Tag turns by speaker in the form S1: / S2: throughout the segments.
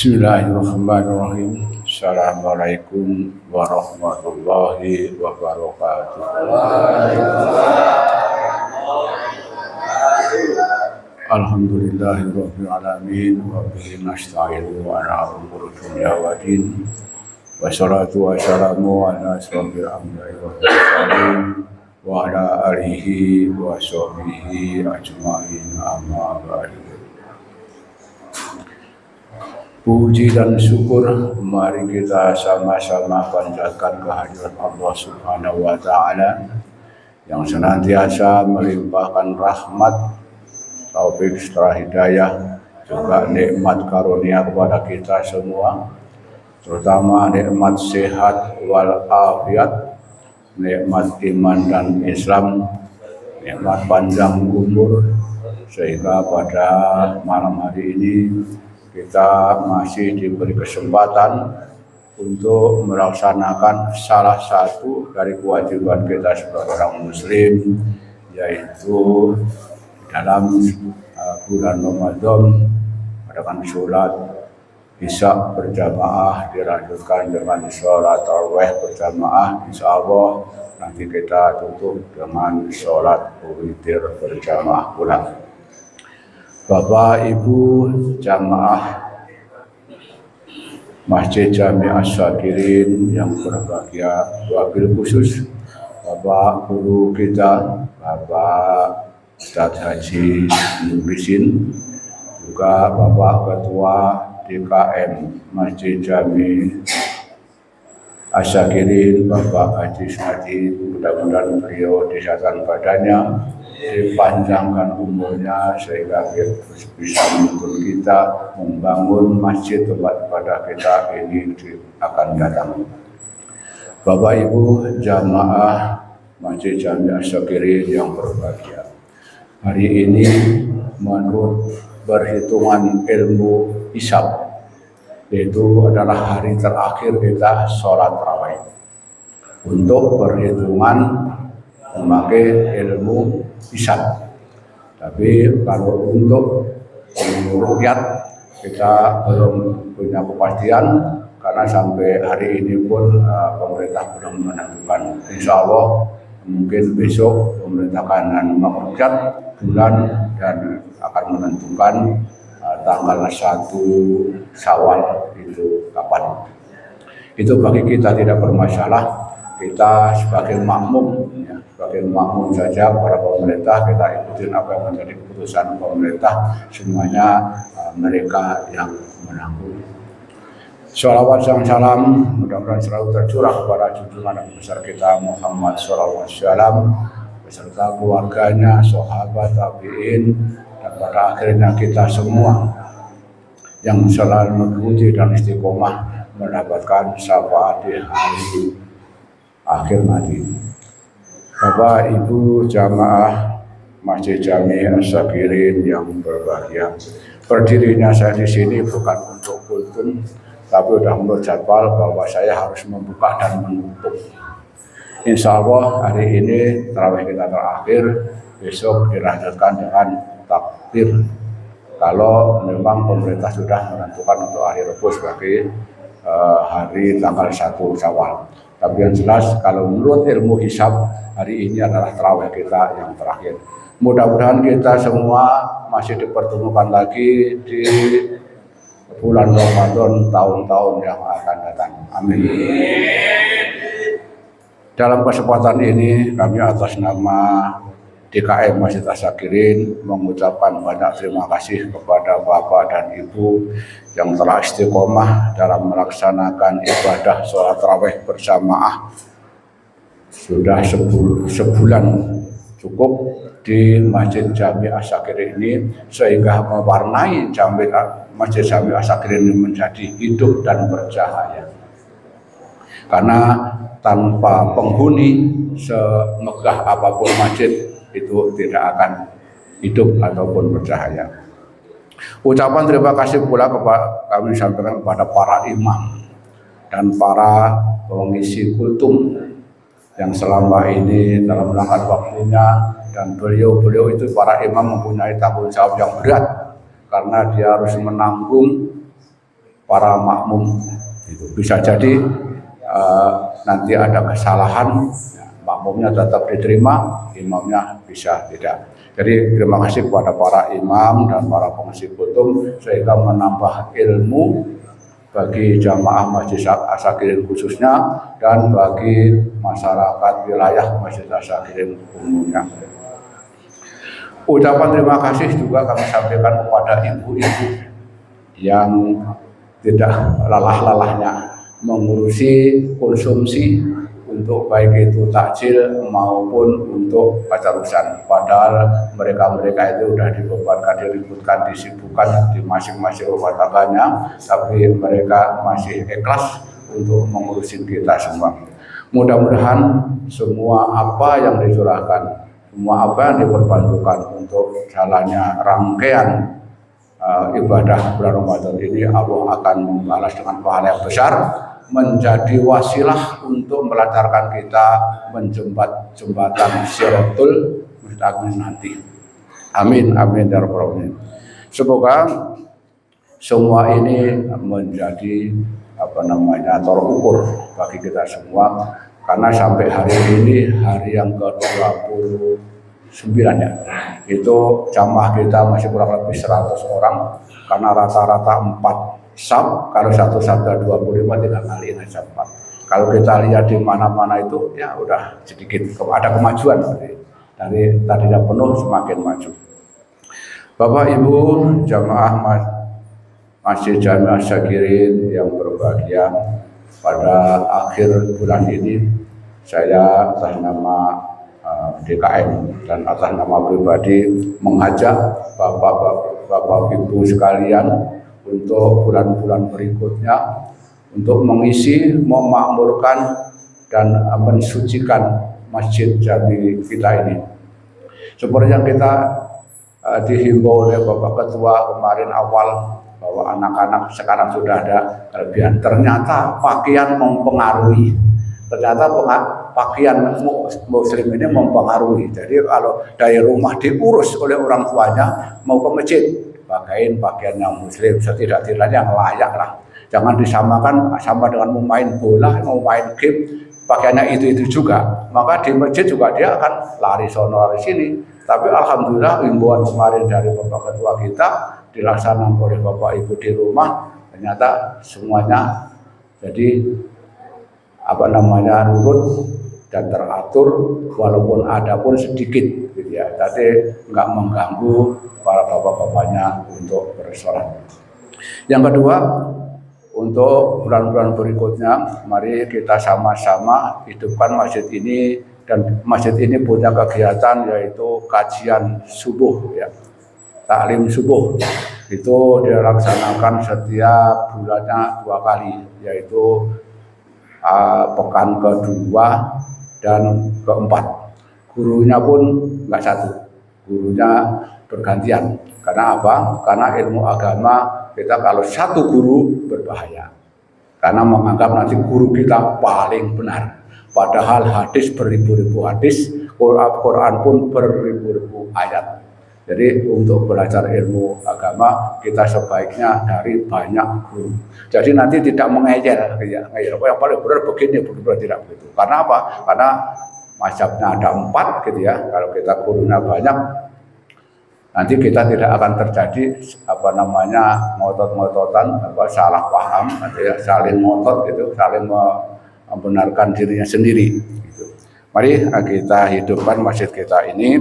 S1: Bismillahirrahmanirrahim. Assalamualaikum warahmatullahi wabarakatuh. Alhamdulillahirabbil alamin wa bihi nasta'inu ala umuri dunya wa din. Wassalatu wassalamu ala asyrofil anbiya'i wal mursalin wa ala alihi wa sahbihi ajma'in, amma ba'du. Puji dan syukur mari kita sama-sama panjatkan kehadirat Allah Subhanahu wa taala yang senantiasa melimpahkan rahmat, taufik serta hidayah, juga nikmat karunia kepada kita semua, terutama nikmat sehat wal afiat, nikmat iman dan Islam, nikmat panjang umur, sehingga pada malam hari ini kita masih diberi kesempatan untuk melaksanakan salah satu dari kewajiban kita sebagai orang muslim, yaitu dalam bulan Ramadan adakan sholat Isya berjamaah dilanjutkan dengan sholat tarawih berjamaah. Insya Allah nanti kita tutup dengan sholat witir berjamaah pulang. Bapak Ibu jamaah Masjid Jami Asy-Syakirin yang berbahagia, wabil khusus Bapak Guru kita, Bapak Ustadz Haji Nurisin, juga Bapak Ketua DKM Masjid Jami Asy-Syakirin, Bapak Haji Smadi, mudah-mudahan beliau disehatan badannya, dipanjangkan umurnya sehingga bisa menuntun kita membangun masjid tempat ibadah kita ini akan datang. Bapak Ibu jamaah Masjid Jami Asy-Syakirin yang berbahagia, hari ini menurut perhitungan ilmu hisab itu adalah hari terakhir kita sholat tarawih. Untuk perhitungan memakai ilmu hisab, tapi kalau untuk ruqyah kita belum punya kepastian karena sampai hari ini pun pemerintah belum menentukan. Insya Allah mungkin besok pemerintah akan mengucap bulan dan akan menentukan tanggal 1 Syawal itu kapan. Itu bagi kita tidak bermasalah. Kita sebagai makmum, ya, sebagai makmum saja para pemerintah, kita ikutin apa yang menjadi keputusan pemerintah, semuanya mereka yang menanggung. Shalawat dan salam mudah-mudahan selalu tercurah kepada junjungan Nabi besar kita Muhammad SAW beserta keluarganya, sahabat, tabi'in, dan pada akhirnya kita semua yang selalu mengikuti dan istiqomah mendapatkan syafaat di hari akhir nanti. Bapak Ibu jamaah Masjid Jami Asy-Syakirin yang berbahagia, berdirinya saya di sini bukan untuk kultum, tapi sudah menurut jadwal bahwa saya harus membuka dan menutup. Insya Allah hari ini tarawih kita terakhir, besok dilanjutkan dengan takbir. Kalau memang pemerintah sudah menentukan untuk hari Rabu sebagai hari tanggal 1 Syawal. Tapi yang jelas kalau menurut ilmu hisab hari ini adalah tarawih kita yang terakhir. Mudah-mudahan kita semua masih dipertemukan lagi di bulan Ramadan tahun-tahun yang akan datang. Amin. Dalam kesempatan ini kami atas nama DKM Masjid Asy-Syakirin mengucapkan banyak terima kasih kepada Bapak dan Ibu yang telah istiqomah dalam melaksanakan ibadah sholat tarawih berjamaah. Sudah sebulan cukup di Masjid Jami Asy-Syakirin ini, sehingga mewarnai Masjid Jami Asy-Syakirin ini menjadi hidup dan bercahaya. Karena tanpa penghuni semegah apapun masjid itu tidak akan hidup ataupun bercahaya. Ucapan terima kasih pula kami sampaikan kepada para imam dan para pengisi kultum yang selama ini dalam melanggar waktunya, dan beliau itu para imam mempunyai tanggung jawab yang berat karena dia harus menanggung para makmum. Itu bisa jadi nanti ada kesalahan, makmumnya tetap diterima, imamnya bisa tidak. Jadi terima kasih kepada para imam dan para pengisi khutbah sehingga menambah ilmu bagi jamaah Masjid Asy-Syakirin khususnya dan bagi masyarakat wilayah Masjid Asy-Syakirin umumnya. Ucapan terima kasih juga kami sampaikan kepada ibu-ibu yang tidak lelah-lelahnya mengurusi konsumsi untuk baik itu takjil maupun untuk pacarusan. Padahal mereka-mereka itu sudah dibebankan, diributkan, disibukkan di masing-masing rumah tangganya, tapi mereka masih ikhlas untuk mengurusi kita semua. Mudah-mudahan semua apa yang dicurahkan, semua apa yang diperbantukan untuk jalannya rangkaian ibadah bulan Ramadan ini, Allah akan membalas dengan pahala yang besar, menjadi wasilah untuk melancarkan kita jembatan Shirathul Mustaqim nanti. Amin amin ya rabbal alamin. Semoga semua ini menjadi tolak ukur bagi kita semua, karena sampai hari ini hari yang ke-29 ya, itu jamaah kita masih kurang lebih 100 orang, karena rata-rata 4 sab, kalau satu sabda 25 tinggal kaliin aja 4. Kalau kita lihat di mana-mana itu ya udah sedikit ada kemajuan dari tadinya penuh semakin maju. Bapak Ibu jamaah Masjid Jami Asy-Syakirin yang berbahagia, pada akhir bulan ini saya atas nama DKM dan atas nama pribadi mengajak Bapak Ibu sekalian untuk bulan-bulan berikutnya untuk mengisi, memakmurkan dan mensucikan Masjid Jami kita ini. Seperti yang kita dihimbau oleh Bapak Ketua kemarin awal, bahwa anak-anak sekarang sudah ada kelebihan. Ternyata pakaian mempengaruhi. Ternyata pakaian muslim ini mempengaruhi. Jadi kalau dari rumah diurus oleh orang tuanya, mau ke masjid pakaiin pakaian yang muslim, setidak-tidaknya yang layak lah. Jangan disamakan sama dengan mau main bola, mau main game, pakaiannya itu juga. Maka di masjid juga dia akan lari sono lari sini. Tapi alhamdulillah himbauan kemarin dari Bapak Ketua kita dilaksanakan oleh Bapak Ibu di rumah, ternyata semuanya jadi nurut dan teratur, walaupun ada pun sedikit gitu ya. Jadi nggak mengganggu para bapak-bapaknya untuk bersolat. Yang kedua, untuk bulan-bulan berikutnya, mari kita sama-sama hidupkan masjid ini, dan masjid ini punya kegiatan yaitu kajian subuh ya. Taklim subuh itu dilaksanakan setiap bulannya 2 kali, yaitu pekan kedua dan keempat. Gurunya pun nggak satu, gurunya bergantian. Karena apa? Karena ilmu agama kita kalau satu guru berbahaya, karena menganggap nanti guru kita paling benar. Padahal hadis beribu-ribu hadis, Quran pun beribu-ribu ayat. Jadi untuk belajar ilmu agama kita sebaiknya dari banyak guru. Jadi nanti tidak mengejel, yang paling benar begini, benar tidak begitu. Karena apa? Karena mazhabnya ada 4 gitu ya. Kalau kita gurunya banyak, nanti kita tidak akan terjadi ngotot-ngototan, salah paham, nanti ya, saling ngotot gitu, saling membenarkan dirinya sendiri. Gitu. Mari kita hidupkan masjid kita ini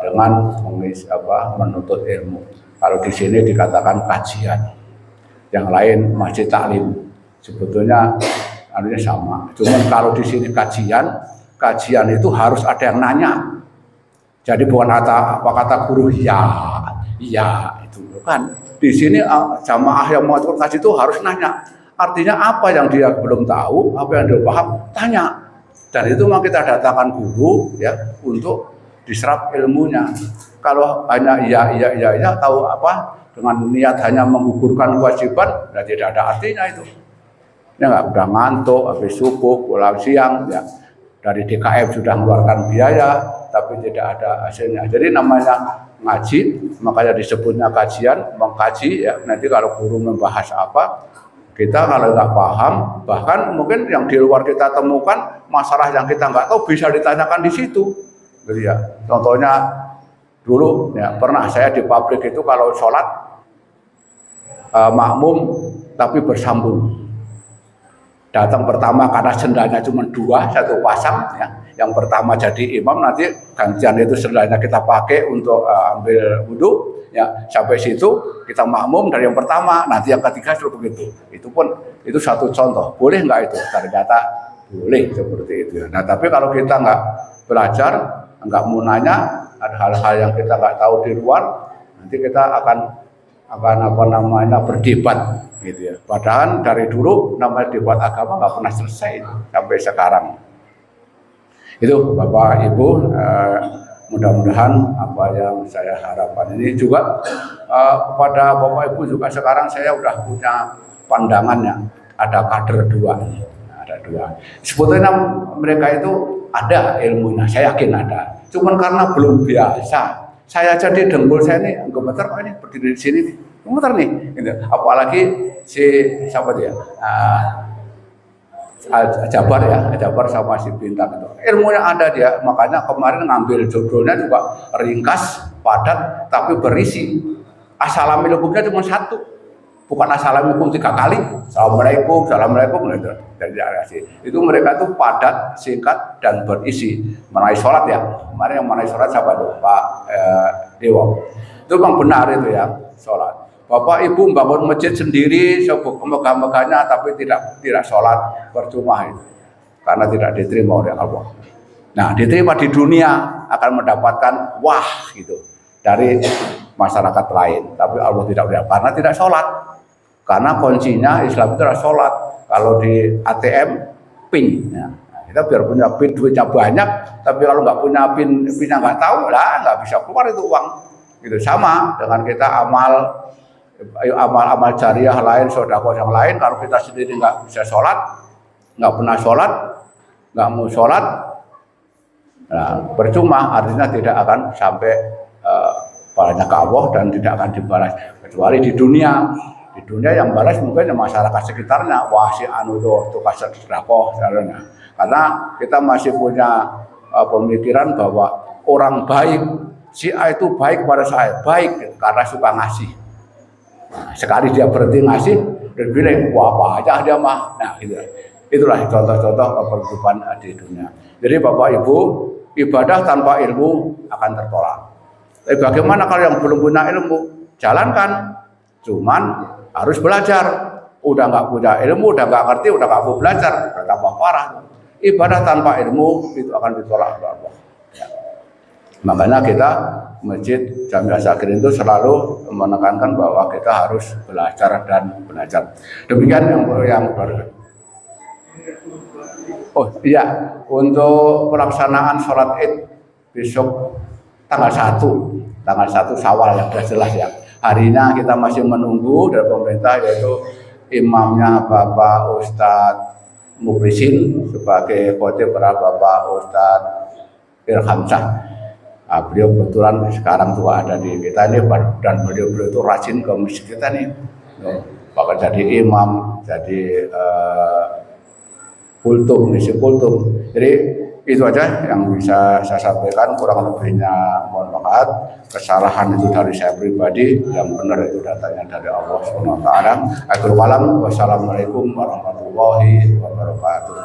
S1: dengan menuntut ilmu. Kalau di sini dikatakan kajian, yang lain masjid taklim. Sebetulnya artinya sama. Cuman kalau di sini kajian itu harus ada yang nanya. Jadi bukan kata guru iya itu kan. Di sini jamaah yang mau kaji itu harus nanya. Artinya apa yang dia belum tahu, apa yang dia paham, tanya. Dan itu maka kita datangkan guru ya untuk diserap ilmunya. Kalau hanya iya tahu apa dengan niat hanya menggugurkan kewajiban, ya tidak ada artinya itu. Ya nggak, udah ngantuk habis subuh pulang siang ya, dari DKM sudah mengeluarkan biaya, tapi tapi tidak ada hasilnya. Jadi namanya ngaji, makanya disebutnya kajian, mengkaji ya. Nanti kalau guru membahas apa, kita kalau nggak paham, bahkan mungkin yang di luar kita temukan masalah yang kita nggak tahu bisa ditanyakan di situ. Gitu ya. Contohnya dulu ya pernah saya di pabrik itu kalau sholat makmum tapi bersambung. Datang pertama karena sendalnya cuma 2, 1 pasang ya. Yang pertama jadi imam, nanti gantian itu sendalnya kita pakai untuk ambil wudhu ya, sampai situ kita makmum dari yang pertama, nanti yang ketiga sudah begitu. Itu satu contoh. Boleh nggak itu? Ternyata boleh seperti itu ya. Nah tapi kalau kita nggak belajar, nggak mau nanya, ada hal-hal yang kita nggak tahu di luar, nanti kita akan berdebat gitu ya. Padahal dari dulu namanya debat agama nggak pernah selesai sampai sekarang. Itu Bapak Ibu, mudah-mudahan apa yang saya harapkan ini juga kepada Bapak Ibu juga sekarang saya udah punya pandangannya, ada kader 2 ini, ada 2. Sebetulnya mereka itu ada ilmunya, saya yakin ada. Cuman karena belum biasa. Saya jadi dengkul saya ini gemeter kok ini berdiri di sini nih, gemeter nih. Gitu. Apalagi siapa dia? Jabar sama si Bintang itu. Ilmunya ada dia, makanya kemarin ngambil judulnya juga ringkas, padat, tapi berisi. Assalamualaikumnya cuma 1, bukan assalamualaikum 3 kali. Assalamualaikum, itu mereka itu padat, singkat dan berisi. Mengenai sholat ya, kemarin yang mengenai sholat siapa itu? Pak Dewa. Itu memang benar itu ya, sholat. Bapak Ibu membangun masjid sendiri, megah-megahnya, tapi tidak sholat, percuma itu, karena tidak diterima oleh Allah. Nah, diterima di dunia akan mendapatkan wah gitu dari masyarakat lain, tapi Allah tidak boleh karena tidak sholat. Karena kuncinya Islam itu adalah sholat. Kalau di ATM PIN, ya. Kita biar punya PIN duitnya banyak, tapi kalau nggak punya PIN-nya nggak tahu lah, nggak bisa keluar itu uang. Gitu sama dengan kita amal jariah lain, sedekah yang lain. Kalau kita sendiri nggak bisa sholat, nggak pernah sholat, nggak mau sholat, nah, percuma, artinya tidak akan sampai pahalanya ke Allah dan tidak akan dibalas kecuali di dunia. Di dunia yang balas mungkin masyarakat sekitarnya, wah si anu itu kasar sedekah, karena kita masih punya pemikiran bahwa orang baik, si A itu baik pada saya, baik karena suka ngasih. Nah, sekali dia berhenti ngasih dan bilang wah apa aja dia mah. Nah itulah contoh-contoh kehidupan di dunia. Jadi Bapak Ibu, ibadah tanpa ilmu akan tertolak. Tapi bagaimana kalau yang belum punya ilmu? Jalankan, cuman harus belajar. Udah nggak punya ilmu, udah nggak ngerti, udah nggak mau belajar, tambah parah. Ibadah tanpa ilmu itu akan ditolak oleh Allah. Ya. Makanya kita Masjid Jamiah Sagir itu selalu menekankan bahwa kita harus belajar dan belajar. Demikian yang baru. Oh iya, untuk pelaksanaan sholat Id besok tanggal 1 Syawal yang sudah jelas ya. Harinya kita masih menunggu dari pemerintah, yaitu imamnya Bapak Ustadz Mukrisin, sebagai khotib Bapak Ustadz Irhamsyah. Nah, beliau kebetulan sekarang juga ada di kita ini, dan beliau itu rajin ke masjid kita nih, bahkan jadi imam, jadi ngisi kultum. Jadi itu aja yang bisa saya sampaikan, kurang lebihnya mohon maaf. Kesalahan itu dari saya pribadi, yang benar itu datanya dari Allah SWT. Akhirul kalam, wassalamualaikum warahmatullahi wabarakatuh.